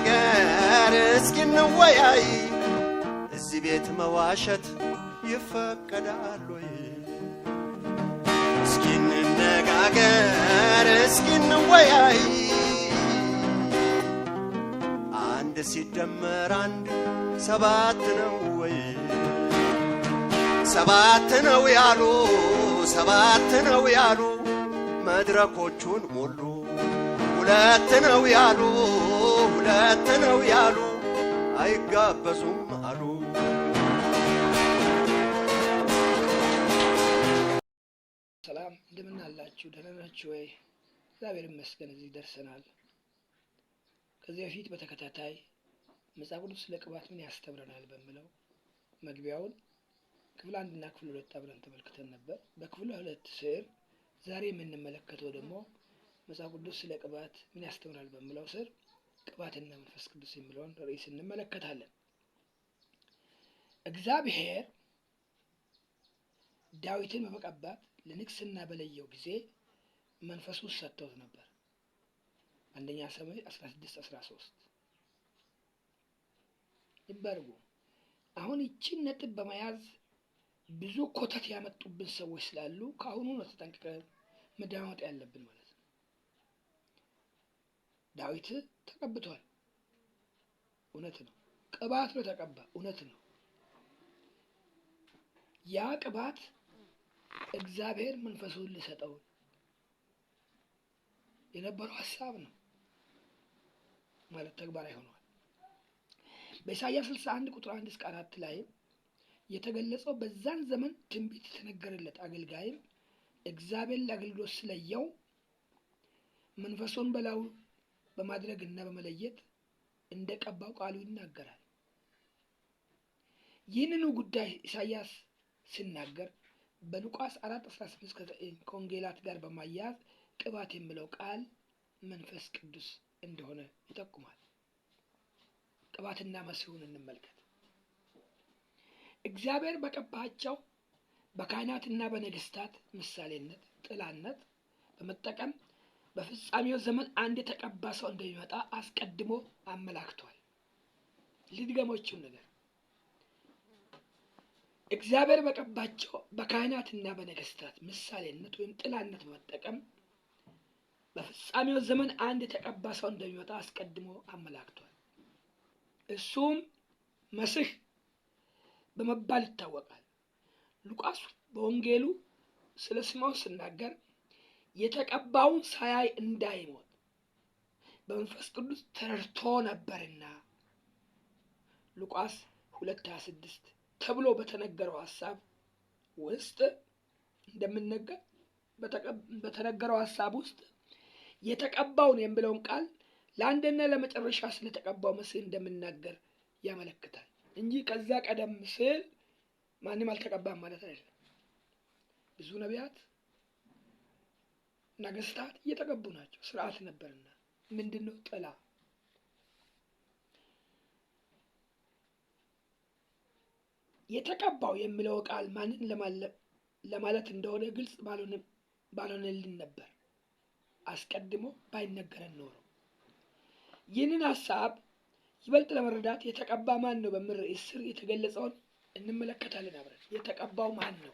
እንነጋገር እስኪ እንወያይ እዚህ ቤት መዋሸት ይፈቀዳል ወይ እስኪ እንነጋገር እስኪ እንወያይ አንድ ሲደመር አንድ ሰባት ነው ወይ ሰባት ነው ያሉ መድረኮቹን ሞሉ ሁለት ነው ያሉ አይጋበዙም አሉ ሰላም እንደምን አላችሁ ደህና ናችሁ ወይ እግዚአብሔር ይመስገን እዚህ ደርሰናል ከዚህ በፊት በተከታታይ መጽሐፍ ቅዱስ ስለ ቅባት ምን ያስተምረናል በሚለው መግቢያውን ክፍል 1 እና ክፍል 2 አብረን ተመልክተን ነበር በክፍል 2 ስር ዛሬ የምንመለከተው ደግሞ መጽሐፍ ቅዱስ ስለ ቅባት ምን ያስተምራል በሚለው ስር ቅባትና መንፈስ ቅዱስ የሚለውን ርዕስ እንመለከታለን እግዚአብሔር ዳዊትን በመቀባት ለንግስና በለየው ጊዜ መንፈሱን ሰጥቶት ነበር አንደኛ ሳሙኤል 16:13 ይባርጉ አሁን እቺን ነጥብ በመያዝ ብዙ ኮተት ያመጡብን ሰዎች ስላሉ ካሁኑ ነው ተጠንቅቀን መዳመጥ ያለብን ማለት ነው ዳዊት ተቀብቷል እውነት ነው ቅባት ነው ተቀባ እውነት ነው ያ ቅባት እግዚአብሔር መንፈሱን ሊሰጠው የነበረው ሐሳብ ነው ማለት ተግባራዊ ሆኗል በኢሳይያስ 61 ቁጥር 1 እስከ 4 ላይ የተገለጸው በዛን ዘመን ትንቢት የተነገረለት አገልጋይም እግዚአብሔር ለአገልግሎት ስለየው መንፈሱን በላዩ በማድረግና በመለየት እንደቀባው ቃሉ ይናገራል ይህንኑ ጉዳይ ኢሳይያስ ሲናገር በሉቃስ 4:18 ከወንጌላት ጋር በማያያዝ ቅባት የሚለው ቃል መንፈስ ቅዱስ እንደሆነ ይጠቁማል ቅባትና መሲሁን እንመልከት እግዚአብሔር በቀባቸው በካህናትና በነገስታት ምሳሌነት ጥላነት በመጠቀም በፍጻሜው ዘመን አንድ የተቀባ ሰው እንደሚመጣ አስቀድሞ አመላክቷል ልድገሞቹን ነገር እግዚአብሔር በቀባቸው በካህናትና በነገስታት ምሳሌነት ወይም ጥላነት በመጠቀም በፍጻሜው ዘመን አንድ የተቀባ ሰው እንደሚመጣ አስቀድሞ አመላክቷል እሱም መሲህ በመባል ይታወቃል ሉቃስ በወንጌሉ ስለ ስምዖን ሲናገር የተቀባውን ሳያይ እንዳይሞት በመንፈስ ቅዱስ ተረድቶ ነበርና ሉቃስ 2:26 ተብሎ በተነገረው ሐሳብ ውስጥ እንደምንነገር በተነገረው ሐሳብ ውስጥ የተቀባውን የሚለውን ቃል ለአንድና ለመጨረሻ ስለተቀባው መሲህ እንደምናገር ያመለክታል እንጂ ከዛ ቀደም ሲል ማንም አልተቀባም ማለት አይደለም ብዙ ነቢያት ነገስታት እየተቀቡ ናቸው ስርዓት ነበርና ምንድነው ጥላ የተቀባው የሚለው ቃል ማንን ለማለት እንደሆነ ግልጽ ባልሆነልን ነበር አስቀድሞ ባይነገረን ኖሮ ይህንን ሐሳብ ይበልጥ ለመረዳት የተቀባ ማን ነው በሚል ርዕስ ስር የተገለጸውን እንመለከታለን አብረን የተቀባው ማን ነው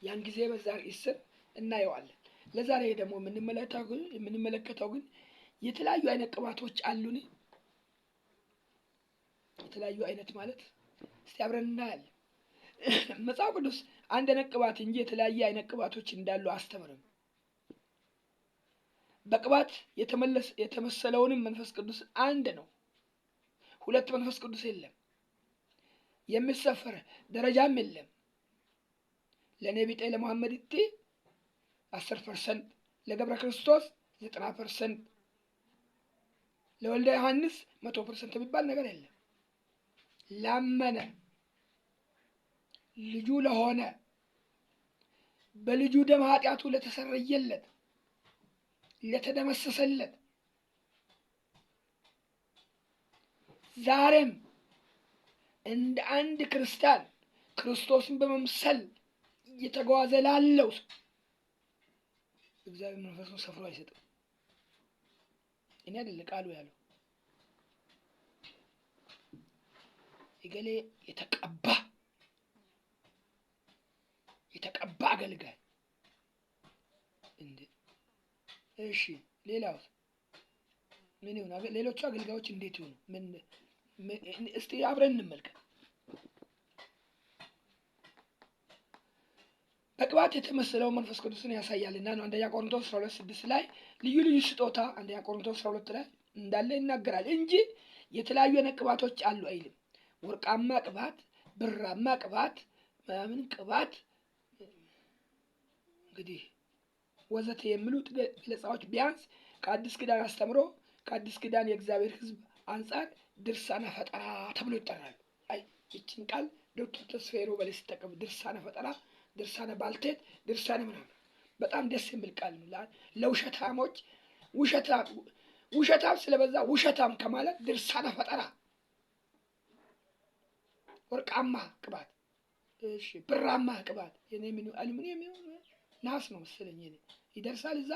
ያን ጊዜ በዛ ርዕስ ስር እናየዋለን ለዛሬ ደግሞ የምንመለከተው ግን የተለያዩ አይነት ቅባቶች አሉን የተለያዩ አይነት ማለት እስቲ አብረን እናያለን መጽሐፍ ቅዱስ አንድ አይነት ቅባት እንጂ የተለያየ አይነት ቅባቶች እንዳሉ አስተምረን በቅባት የተመሰለውንም መንፈስ ቅዱስ አንድ ነው ሁለት መንፈስ ቅዱስ የለም የሚሰፈር ደረጃም የለም ለኔ ቢጤ ለመሐመድ እቴ 10% ለገብረ ክርስቶስ 90% ለወልደ ዮሐንስ 100% የሚባል ነገር የለም ላመነ ልጁ ለሆነ በልጁ ደም ኃጢአቱ ለተሰረየለት ለተደመሰሰለት ዛሬም እንደ አንድ ክርስቲያን ክርስቶስን በመምሰል እየተጓዘ ላለው እግዚአብሔር መንፈሱን ሰፍሮ አይሰጥም እኔ አይደለም ቃሉ ያለው። እገሌ የተቀባ አገልጋይ እንዴ! እሺ ሌላው ምን ይሁን? ሌሎቹ አገልጋዮች እንዴት ይሁኑ? ምን እስቲ አብረን እንመልከት። በቅባት የተመሰለው መንፈስ ቅዱስን ያሳያልና ነው። አንደኛ ቆሮንቶስ 12:6 ላይ ልዩ ልዩ ስጦታ አንደኛ ቆሮንቶስ 12 ላይ እንዳለ ይናገራል እንጂ የተለያዩ አይነት ቅባቶች አሉ አይልም። ወርቃማ ቅባት፣ ብራማ ቅባት፣ ምናምን ቅባት እንግዲህ ወዘተ የሚሉት ገለጻዎች ቢያንስ ከአዲስ ኪዳን አስተምሮ ከአዲስ ኪዳን የእግዚአብሔር ሕዝብ አንጻር ድርሳነ ፈጠራ ተብሎ ይጠራሉ። አይ ይችን ቃል ዶክተር ተስፋዬ ሮበሌ ሲጠቀም ድርሳነ ፈጠራ፣ ድርሳነ ባልቴት፣ ድርሳነ ምናምን በጣም ደስ የሚል ቃል ነው። ለውሸታሞች ውሸታም ስለበዛ ውሸታም ከማለት ድርሳነ ፈጠራ። ወርቃማ ቅባት፣ እሺ ብራማ ቅባት የኔ ምን አሉሚኒየም ናስ ነው መሰለኝ እኔ ይደርሳል እዛ።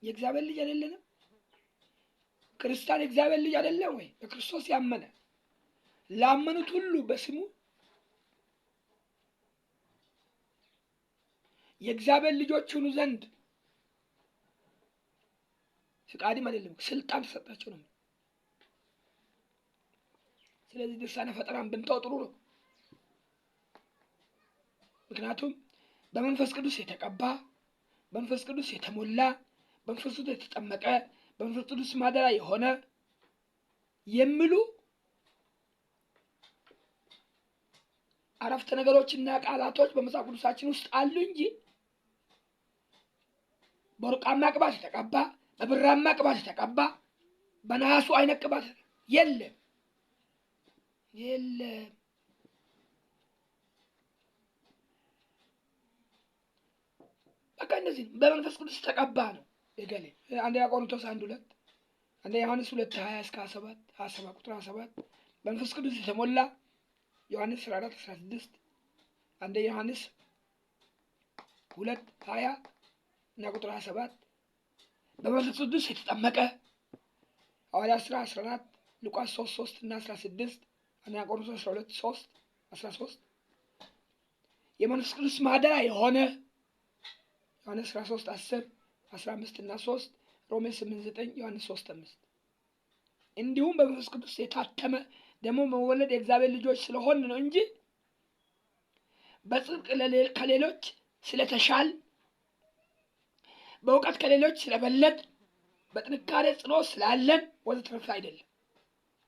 የእግዚአብሔር ልጅ አይደለንም? ክርስቲያን የእግዚአብሔር ልጅ አይደለም ወይ? በክርስቶስ ያመነ ላመኑት ሁሉ በስሙ የእግዚአብሔር ልጆች ሆኑ ዘንድ ፍቃድም አይደለም ስልጣን ተሰጣቸው ነው። ስለዚህ ድርሳነ ፈጠራን ብንተው ጥሩ ነው። ምክንያቱም በመንፈስ ቅዱስ የተቀባ፣ በመንፈስ ቅዱስ የተሞላ፣ በመንፈስ ቅዱስ የተጠመቀ፣ በመንፈስ ቅዱስ ማደሪያ የሆነ የሚሉ አረፍተ ነገሮችና ቃላቶች በመጽሐፍ ቅዱሳችን ውስጥ አሉ እንጂ በወርቃማ ቅባት የተቀባ፣ በብራማ ቅባት የተቀባ፣ በነሐሱ አይነት ቅባት የለም። በቃ እንደዚህ ነው። በመንፈስ ቅዱስ ተቀባ ነው እገሌ። አንደኛ ቆሮንቶስ 1:2፣ አንደኛ ዮሐንስ 2:20-27 ቁጥር 27 በመንፈስ ቅዱስ የተሞላ ዮሐንስ 4:16 አንደኛ ዮሐንስ 2:20 እና ቁጥር 27 በመንፈስ ቅዱስ የተጠመቀ ሐዋርያት ሥራ 14 ሉቃስ 3:3 እና 16 አንደኛ ቆሮንቶስ 12:3-13 የመንፈስ ቅዱስ ማደሪያ የሆነ ዮሐንስ 13:10-15 እና 3 ሮሜ 8:9 ዮሐንስ 3:5 እንዲሁም በመንፈስ ቅዱስ የታተመ ደግሞ መወለድ የእግዚአብሔር ልጆች ስለሆን ነው እንጂ በጽድቅ ከሌሎች ስለተሻል፣ በእውቀት ከሌሎች ስለበለጥ፣ በጥንካሬ ጽኖ ስላለን ወዘተረፈ አይደለም።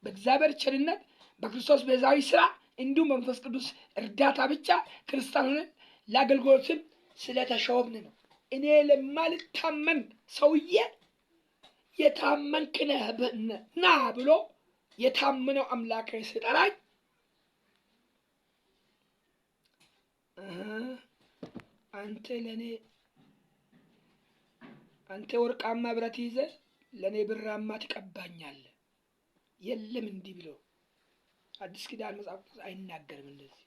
በእግዚአብሔር ቸርነት በክርስቶስ ቤዛዊ ስራ እንዲሁም በመንፈስ ቅዱስ እርዳታ ብቻ ክርስቲያን ሆነን ለአገልግሎትም ስለተሾምን ነው። እኔ ለማልታመን ሰውዬ የታመንክ ነህ ና ብሎ የታመነው አምላክ ሲጠራኝ አንተ ወርቃማ ብረት ይዘህ ለእኔ ብራማ ትቀባኛለህ። የለም እንዲህ ብሎ አዲስ ኪዳን መጽሐፍ ቅዱስ አይናገርም። እንደዚህ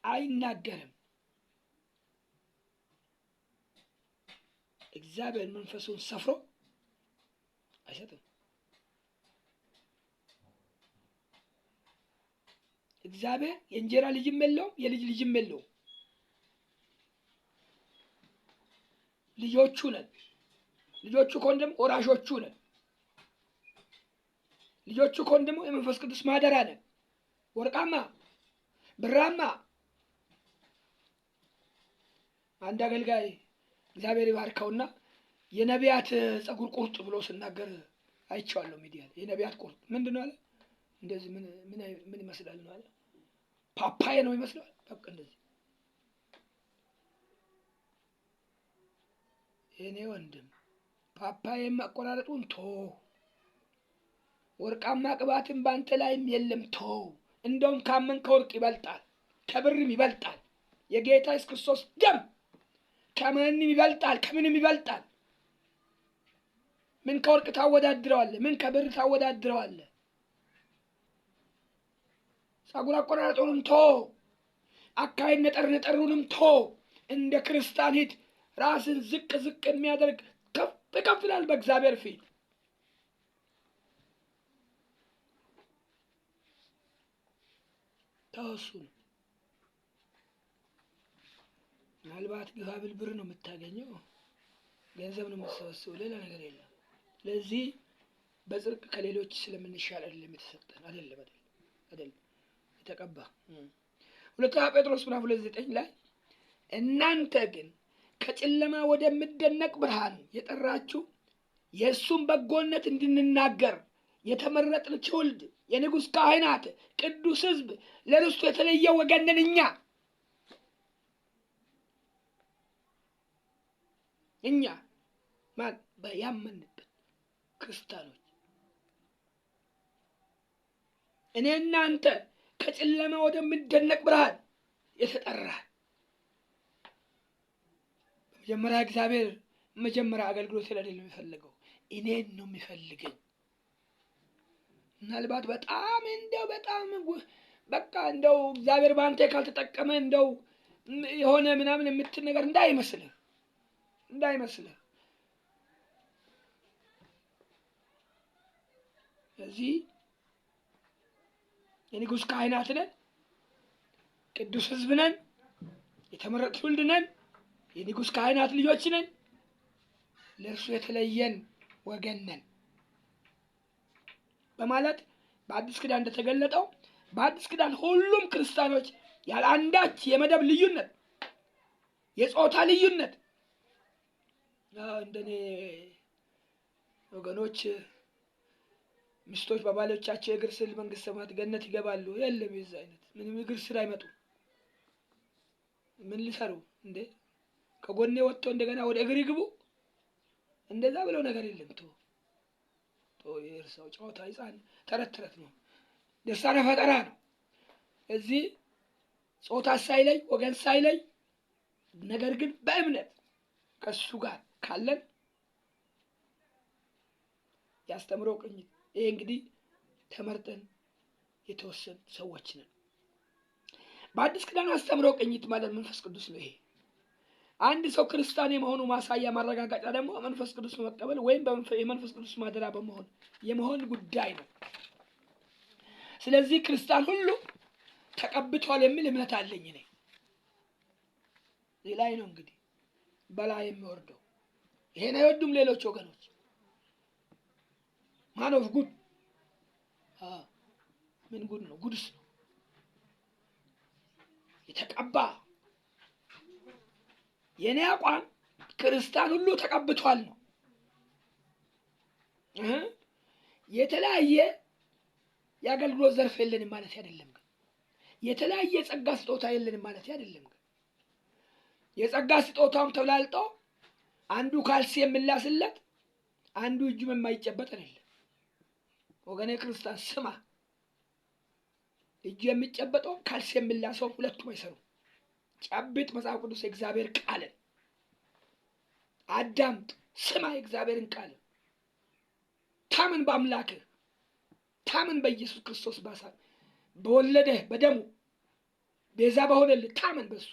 አይናገርም። እግዚአብሔር መንፈሱን ሰፍሮ አይሰጥም። እግዚአብሔር የእንጀራ ልጅም የለውም፣ የልጅ ልጅም የለውም። ልጆቹ ነን። ልጆቹ ከሆን ደግሞ ወራሾቹ ነን። ልጆቹ ከሆን ደግሞ የመንፈስ ቅዱስ ማደሪያ ነን። ወርቃማ ብራማ አንድ አገልጋይ እግዚአብሔር ይባርከውና የነቢያት ጸጉር ቁርጥ ብሎ ስናገር አይቼዋለሁ ሚዲያ ላይ። የነቢያት ቁርጥ ምንድን ነው አለ። እንደዚህ ምን ይመስላል ነው አለ። ፓፓያ ነው ይመስላል። በቃ እንደዚህ። የኔ ወንድም ፓፓያ ማቆራረጡን ቶ ወርቃማ ቅባትን ባንተ ላይም የለም ቶ። እንደውም ካመን ከወርቅ ይበልጣል፣ ከብርም ይበልጣል። የጌታ ኢየሱስ ክርስቶስ ደም ከምንም ይበልጣል፣ ከምንም ይበልጣል። ምን ከወርቅ ታወዳድረዋለህ? ምን ከብር ታወዳድረዋለህ? ጸጉር አቆራረጡን ቶ። አካሄድ ነጠሩንም ቶ እንደ ክርስቲያን ሂድ። ራስን ዝቅ የሚያደርግ ከፍ ይላል በእግዚአብሔር ፊት። ተወሱን ምናልባት ግፋብል ብር ነው የምታገኘው፣ ገንዘብ ነው የምትሰበስበው፣ ሌላ ነገር የለም። ስለዚህ በጽድቅ ከሌሎች ስለምንሻል አይደለም የተሰጠን፣ አይደለም የተቀባ። ሁለተኛ ጴጥሮስ ምዕራፍ 2:9 ላይ እናንተ ግን ከጨለማ ወደሚደነቅ ብርሃን የጠራችሁ የእሱን በጎነት እንድንናገር የተመረጥን ትውልድ፣ የንጉሥ ካህናት፣ ቅዱስ ሕዝብ፣ ለርስቱ የተለየ ወገን ነን። እኛ ማን ያመንበት ክርስቲያኖች እኔ እናንተ ከጨለማ ወደሚደነቅ ብርሃን የተጠራ በመጀመሪያ እግዚአብሔር መጀመሪያ አገልግሎት አይደለም የሚፈልገው፣ እኔን ነው የሚፈልገኝ። ምናልባት በጣም በቃ እንደው እግዚአብሔር በአንተ ካልተጠቀመ እንደው የሆነ ምናምን የምትል ነገር እንዳይመስልህ። ስለዚህ የንጉሥ ካህናት ነን፣ ቅዱስ ሕዝብ ነን፣ የተመረጠ ትውልድ ነን፣ የንጉሥ ካህናት ልጆች ነን፣ ለእርሱ የተለየን ወገን ነን በማለት በአዲስ ኪዳን እንደተገለጠው በአዲስ ኪዳን ሁሉም ክርስቲያኖች ያለ አንዳች የመደብ ልዩነት፣ የጾታ ልዩነት እንደኔ ወገኖች ሚስቶች በባሎቻቸው እግር ስር መንግስተ ሰማያት ገነት ይገባሉ። የለም የዛ አይነት ምንም እግር ስር አይመጡም። ምን ሊሰሩ እንዴ? ከጎኔ ወጥቶ እንደገና ወደ እግር ይግቡ? እንደዛ ብለው ነገር የለም። የእርሳው ጨዋታ ሕፃን ተረት ነው፣ ደስታነ ፈጠራ ነው። እዚህ ጾታ ሳይለይ ወገን ሳይለይ ነገር ግን በእምነት ከሱ ጋር ካለን ያስተምረው ቅኝት። ይሄ እንግዲህ ተመርጠን የተወሰን ሰዎች ነን። በአዲስ ኪዳን አስተምረው ቅኝት ማለት መንፈስ ቅዱስ ነው። ይሄ አንድ ሰው ክርስቲያን የመሆኑ ማሳያ ማረጋገጫ ደግሞ መንፈስ ቅዱስ መቀበል ወይም የመንፈስ ቅዱስ ማደሪያ የመሆን ጉዳይ ነው። ስለዚህ ክርስቲያን ሁሉ ተቀብቷል የሚል እምነት አለኝ እኔ። እዚህ ላይ ነው እንግዲህ በላይ የሚወርደው። ይሄን አይወዱም ሌሎች ወገኖች። ማን ኦፍ ጉድ ምን ጉድ ነው? ጉድስ ነው የተቀባ። የኔ አቋም ክርስቲያን ሁሉ ተቀብቷል ነው። የተለያየ የአገልግሎት ዘርፍ የለንም ማለት አይደለም። ግን የተለያየ ጸጋ ስጦታ የለንም ማለት አይደለም። ግን የጸጋ ስጦታውም ተብላልጦ አንዱ ካልሲ የምላስለት አንዱ እጁ የማይጨበጥ አይደለም። ወገኔ ክርስቲያን ስማ፣ እጁ የሚጨበጠው ካልሲ የምላሰው ሁለቱም አይሰሩም። ጨብጥ መጽሐፍ ቅዱስ የእግዚአብሔር ቃልን አዳምጥ፣ ስማ የእግዚአብሔርን ቃል ታምን፣ በአምላክህ ታምን፣ በኢየሱስ ክርስቶስ በወለደህ በደሙ ቤዛ በሆነልህ ታምን። በሱ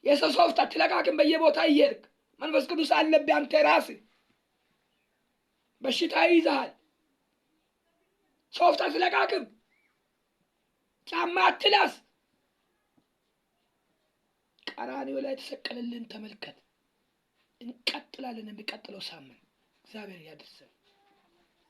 የሰው ሶፍት አትለቃቅም። በየቦታ እየሄድክ መንፈስ ቅዱስ አለብህ። አንተ ራስህ በሽታ ይይዝሃል። ሶፍት አትለቃቅም። ጫማ አትላስ። ቀራንዮ ላይ የተሰቀለልን ተመልከት። እንቀጥላለን። የሚቀጥለው ሳምንት እግዚአብሔር ያድርሰን።